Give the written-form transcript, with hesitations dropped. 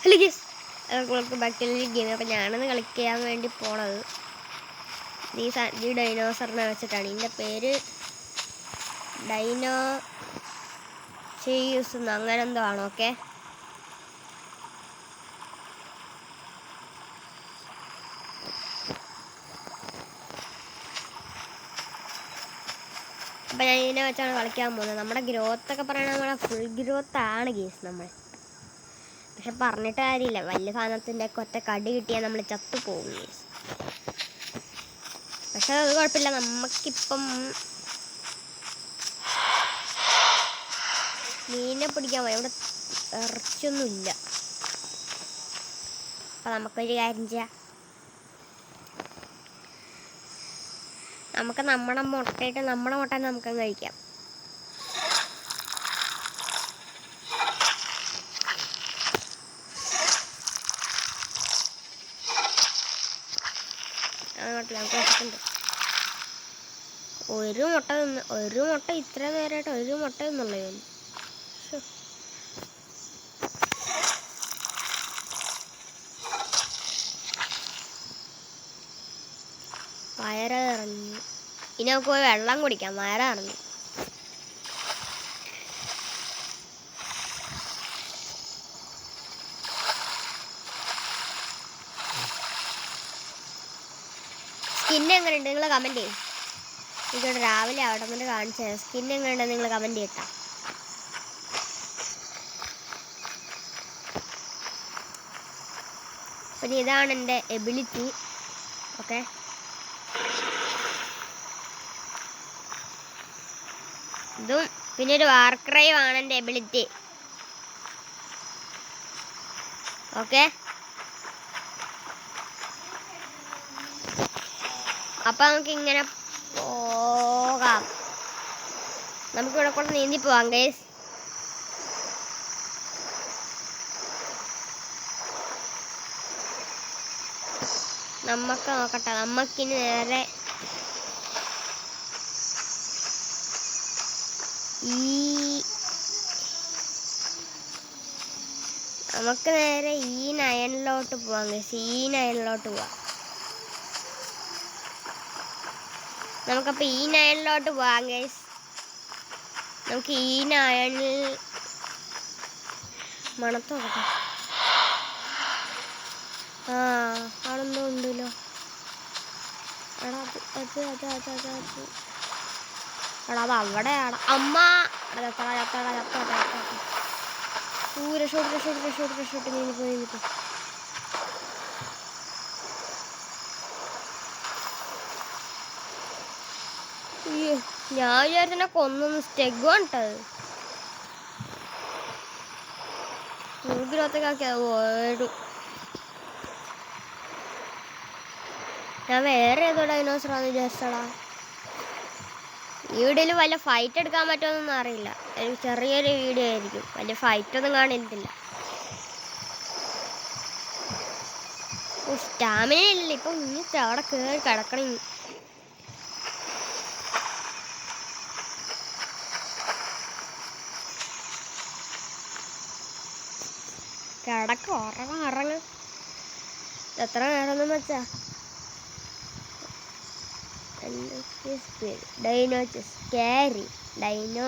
Hello guys, welcome back to game. അപ്പോൾ ഞാനൊന്ന് കളിക്കാൻ വേണ്ടി പോണത് ഈ ഡൈനോസറിനെ വെച്ചിട്ടാണ്. ഇതിൻ്റെ പേര് ഡൈനോ ചെയ്യൂസ് അങ്ങനെ എന്തോ ആണ്. ഓക്കെ, അപ്പം ഞാൻ ഇതിനെ വെച്ചാണ് കളിക്കാൻ പോകുന്നത്. നമ്മുടെ ഗ്രോത്തൊക്കെ പറയണത് നമ്മുടെ ഫുൾ ഗ്രോത്താണ് ഗൈസ് നമ്മൾ. പക്ഷെ പറഞ്ഞിട്ട് കാര്യമില്ല, വലിയ സാധനത്തിൻ്റെ ഒക്കെ ഒറ്റ കടി കിട്ടിയാൽ നമ്മൾ ചത്തുപോകും ഗൈസ്. പക്ഷെ അത് കുഴപ്പമില്ല, നമുക്കിപ്പം മീനെ പിടിക്കാൻ പോയി. ഇവിടെ ഇറച്ചിയൊന്നുമില്ല. അപ്പം നമുക്കൊരു കാര്യം ചെയ്യാം, നമുക്ക് നമ്മുടെ മുട്ടയിട്ട് നമ്മുടെ മുട്ട നമുക്ക് കഴിക്കാം. ഒരു മുട്ട ഇത്ര നേരമായിട്ട് ഒരു മുട്ട എന്നുള്ളത് വയറിറങ്ങി. ഇനി നമുക്ക് പോയി വെള്ളം കുടിക്കാം. വയറിറങ്ങി. സ്കിൻ എങ്ങനെയുണ്ട് നിങ്ങൾ കമൻറ്റ് ചെയ്യും. എനിക്കിവിടെ രാവിലെ അവിടെ നിന്ന് കാണിച്ചു തരാം. സ്കിൻ എങ്ങനെയുണ്ടെന്ന് നിങ്ങൾ കമൻറ്റ് ചെയ്യട്ടാ. പിന്നെ ഇതാണ് എൻ്റെ എബിലിറ്റി. ഓക്കെ, ഇതും പിന്നെ ഒരു വാർക്രൈവ് ആണ് എൻ്റെ എബിലിറ്റി. ഓക്കെ, അപ്പം നമുക്കിങ്ങനെ പോകാം. നമുക്കിവിടെ കൂടെ നീന്തി പോവാം ഗൈസ്. നമുക്ക് നോക്കട്ടെ, നമുക്കിനി നേരെ ഈ നയനിലോട്ട് പോവാം ഗൈസ്. ഈ നയനിലോട്ട് പോവാം. നമുക്കപ്പോൾ ഈ നയനിലോട്ട് പോവാം ഗൈസ്. നമുക്ക് ഈ നയനിൽ മണത്ത് നോക്കട്ടെ. ആണെന്തോ ഉണ്ടല്ലോ. എടാ അത് അവിടെയാണ്. അമ്മ രക്ഷോട്ട് നീങ്ങിപ്പോ. ഞാൻ വിചാരിച്ചെന്നെ കൊന്നൊന്ന് സ്റ്റെഗോണ്ടത് മൂക്കിലൊത്തേക്കാക്കിയത് ഓടും. ഞാൻ വേറെ ഏതോ ഡൈനോസറാന്ന് വിചാരിച്ചടാ. ഈ വീഡിയോയിൽ വല്ല ഫൈറ്റ് എടുക്കാൻ പറ്റുമെന്നൊന്നും അറിയില്ല. ഒരു ചെറിയൊരു വീഡിയോ ആയിരിക്കും, വലിയ ഫൈറ്റൊന്നും കാണില്ല. സ്റ്റാമിന ഇല്ലല്ലോ ഇപ്പം. ഇനി അവിടെ കയറി കിടക്കണം. കിടക്ക് ഉറങ്ങ. എത്ര നേരമൊന്നും വെച്ചാ ഡൈനോ സ്കാരി ഡൈനോ